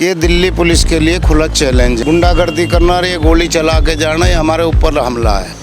कि ये दिल्ली पुलिस के लिए खुला चैलेंज है। गुंडागर्दी करना और ये गोली चला के जाना, ये हमारे ऊपर हमला है।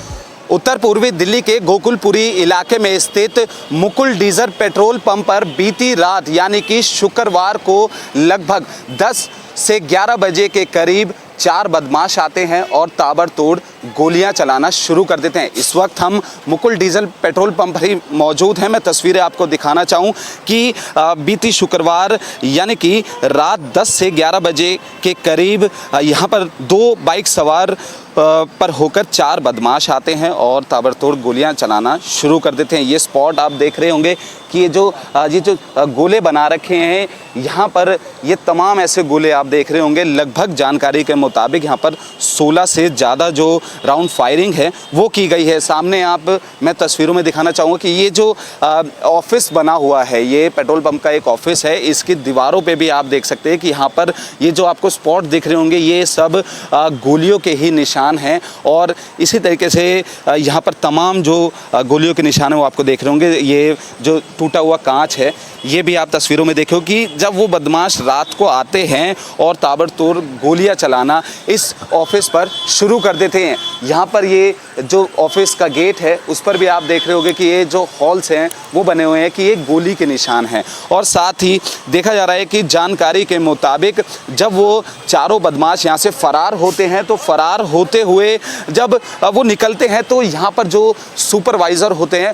उत्तर पूर्वी दिल्ली के गोकुलपुरी इलाके में स्थित मुकुल डीजल पेट्रोल पंप पर बीती रात यानी कि शुक्रवार को लगभग 10 से 11 बजे के करीब 4 बदमाश आते हैं और ताबड़तोड़ गोलियां चलाना शुरू कर देते हैं। इस वक्त हम मुकुल डीजल पेट्रोल पंप पर ही मौजूद हैं। मैं तस्वीरें आपको दिखाना चाहूं कि बीती शुक्रवार यानी कि रात 10 से 11 बजे के करीब यहां पर 2 बाइक सवार पर होकर 4 बदमाश आते हैं और ताबड़तोड़ गोलियां चलाना शुरू कर देते हैं। ये स्पॉट आप देख रहे होंगे कि ये जो गोले बना रखे हैं, यहाँ पर ये तमाम ऐसे गोले आप देख रहे होंगे। लगभग जानकारी के मुताबिक यहाँ पर 16 से ज़्यादा जो राउंड फायरिंग है वो की गई है। सामने मैं तस्वीरों में दिखाना चाहूँगा कि ये जो ऑफिस बना हुआ है, ये पेट्रोल पंप का एक ऑफिस है। इसकी दीवारों पे भी आप देख सकते हैं कि यहाँ पर ये जो आपको स्पॉट दिख रहे होंगे, ये सब गोलियों के ही निशान हैं। और इसी तरीके से यहाँ पर तमाम जो गोलियों के निशान है वो आपको देख रहे होंगे। ये जो टूटा हुआ कांच है, ये भी आप तस्वीरों में देखो कि जब वो बदमाश रात को आते हैं और ताबड़तोड़ गोलियां चलाना इस ऑफिस पर शुरू कर देते हैं। यहाँ पर ये जो ऑफिस का गेट है उस पर भी आप देख रहे होंगे कि ये जो हॉल्स हैं वो बने हुए हैं कि ये गोली के निशान हैं। और साथ ही देखा जा रहा है कि जानकारी के मुताबिक जब वो चारों बदमाश यहाँ से फरार होते हैं, तो फरार होते हुए जब वो निकलते हैं तो यहाँ पर जो सुपरवाइज़र होते हैं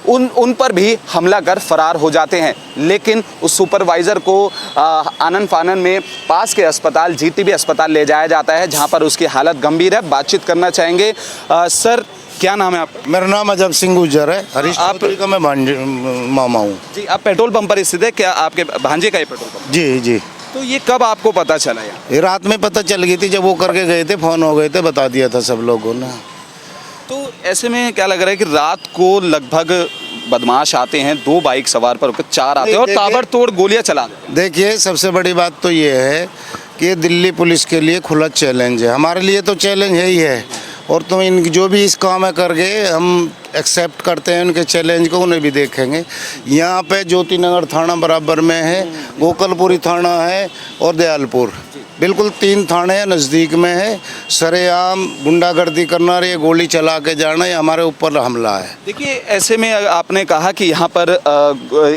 उन पर भी हमला कर फरार हो जाते हैं। लेकिन उस सुपरवाइज़र को आनन फानन में पास के अस्पताल जीटीबी अस्पताल ले जाया जाता है, जहां पर उसकी हालत गंभीर है। बातचीत करना चाहेंगे। सर, क्या नाम है आपका? मेरा नाम अजब सिंह गुजर है। हरीश चौधरी का मैं मामा हूँ जी। आप पेट्रोल पंप पर स्थित है, क्या आपके भांजे का ये पेट्रोल पंप? जी जी। तो ये कब आपको पता चला? ये रात में पता चल गई थी, जब वो करके गए थे, फ़ोन हो गए थे, बता दिया था सब लोगों ने। तो ऐसे में क्या लग रहा है कि रात को लगभग बदमाश आते हैं, 2 बाइक सवार पर होकर 4 आते हैं और ताबड़तोड़ गोलियां चला देते हैं। देखिए, सबसे बड़ी बात तो ये है कि दिल्ली पुलिस के लिए खुला चैलेंज है। हमारे लिए तो चैलेंज है ही है, और तो इन जो भी इस काम में कर गए हम एक्सेप्ट करते हैं उनके चैलेंज को, उन्हें भी देखेंगे। यहाँ पे ज्योति नगर थाना बराबर में है, गोकुलपुरी थाना है और दयालपुर, बिल्कुल 3 थाने नज़दीक में है। सरेआम गुंडागर्दी करना और ये गोली चला के जाना, ये हमारे ऊपर हमला है। देखिए, ऐसे में आपने कहा कि यहाँ पर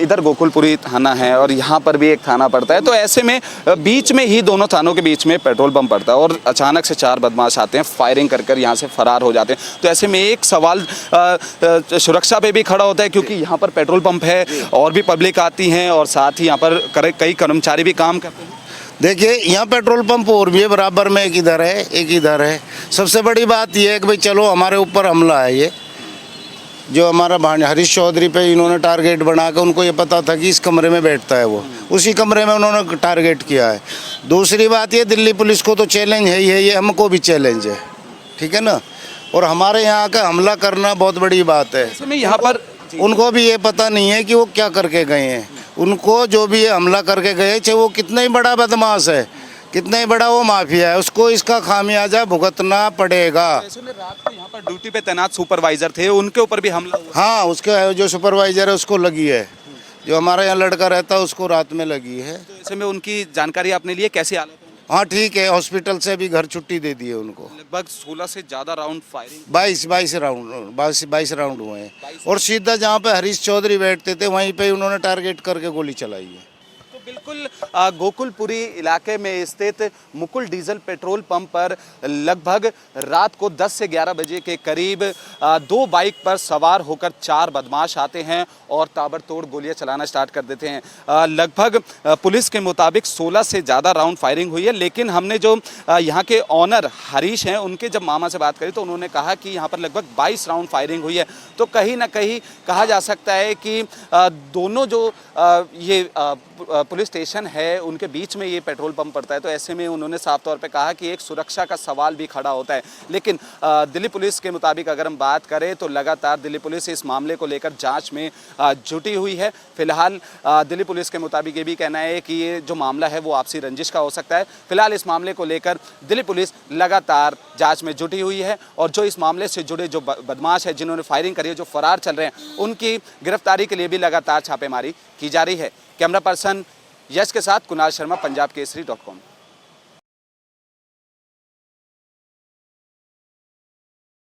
इधर गोकुलपुरी थाना है और यहाँ पर भी एक थाना पड़ता है, तो ऐसे में बीच में ही दोनों थानों के बीच में पेट्रोल पंप पड़ता है और अचानक से 4 बदमाश आते हैं, फायरिंग कर यहाँ से फरार हो जाते हैं। तो ऐसे में एक सवाल सुरक्षा पे भी खड़ा होता है, क्योंकि यहाँ पर पेट्रोल पंप है और भी पब्लिक आती हैं और साथ ही यहाँ पर कई कर्मचारी भी काम करते हैं। देखिए, यहाँ पेट्रोल पंप और भी है बराबर में, एक इधर है एक इधर है। सबसे बड़ी बात यह है कि भाई चलो हमारे ऊपर हमला है। ये जो हमारा भांजा हरीश चौधरी पे इन्होंने टारगेट बना कर, उनको ये पता था कि इस कमरे में बैठता है वो, उसी कमरे में उन्होंने टारगेट किया है। दूसरी बात ये, दिल्ली पुलिस को तो चैलेंज है ही है, ये हमको भी चैलेंज है, ठीक है ना। और हमारे यहाँ का हमला करना बहुत बड़ी बात है। यहाँ पर उनको भी ये पता नहीं है कि वो क्या करके गए हैं। उनको जो भी ये हमला करके गए, चाहे वो कितना ही बड़ा बदमाश है, कितना ही बड़ा वो माफिया है, उसको इसका खामियाजा भुगतना पड़ेगा। ऐसे में रात को यहाँ पर ड्यूटी पे तैनात सुपरवाइजर थे, उनके ऊपर भी हमला हुआ? हाँ, उसके जो सुपरवाइजर है उसको लगी है, जो हमारे यहाँ लड़का रहता है उसको रात में लगी है। तो ऐसे में उनकी जानकारी आपने ली है, कैसी हालत है? हाँ ठीक है, हॉस्पिटल से भी घर छुट्टी दे दी है उनको। लगभग 16 से ज़्यादा राउंड फायरिंग, 22 राउंड हुए हैं। और सीधा जहाँ पे हरीश चौधरी बैठते थे वहीं पे उन्होंने टारगेट करके गोली चलाई है। तो बिल्कुल गोकुलपुरी इलाके में स्थित मुकुल डीजल पेट्रोल पंप पर लगभग रात को 10 से 11 बजे के करीब 2 बाइक पर सवार होकर 4 बदमाश आते हैं और ताबड़तोड़ गोलियां चलाना स्टार्ट कर देते हैं। लगभग पुलिस के मुताबिक 16 से ज़्यादा राउंड फायरिंग हुई है, लेकिन हमने जो यहाँ के ऑनर हरीश हैं उनके जब मामा से बात करी तो उन्होंने कहा कि यहाँ पर लगभग 22 राउंड फायरिंग हुई है। तो कहीं ना कहीं कहा जा सकता है कि दोनों जो ये पुलिस स्टेशन है उनके बीच में ये पेट्रोल पंप पड़ता है। तो ऐसे में उन्होंने साफ तौर पे कहा कि एक सुरक्षा का सवाल भी खड़ा होता है। लेकिन दिल्ली पुलिस के मुताबिक अगर हम बात करें तो लगातार दिल्ली पुलिस इस मामले को लेकर जांच में जुटी हुई है। फिलहाल दिल्ली पुलिस के मुताबिक ये भी कहना है कि ये जो मामला है वो आपसी रंजिश का हो सकता है। फिलहाल इस मामले को लेकर दिल्ली पुलिस लगातार जाँच में जुटी हुई है और जो इस मामले से जुड़े जो बदमाश है जिन्होंने फायरिंग करी है, जो फरार चल रहे हैं, उनकी गिरफ्तारी के लिए भी लगातार छापेमारी की जा रही है। कैमरा पर्सन यश के साथ कुणाल शर्मा, पंजाब केसरी.com।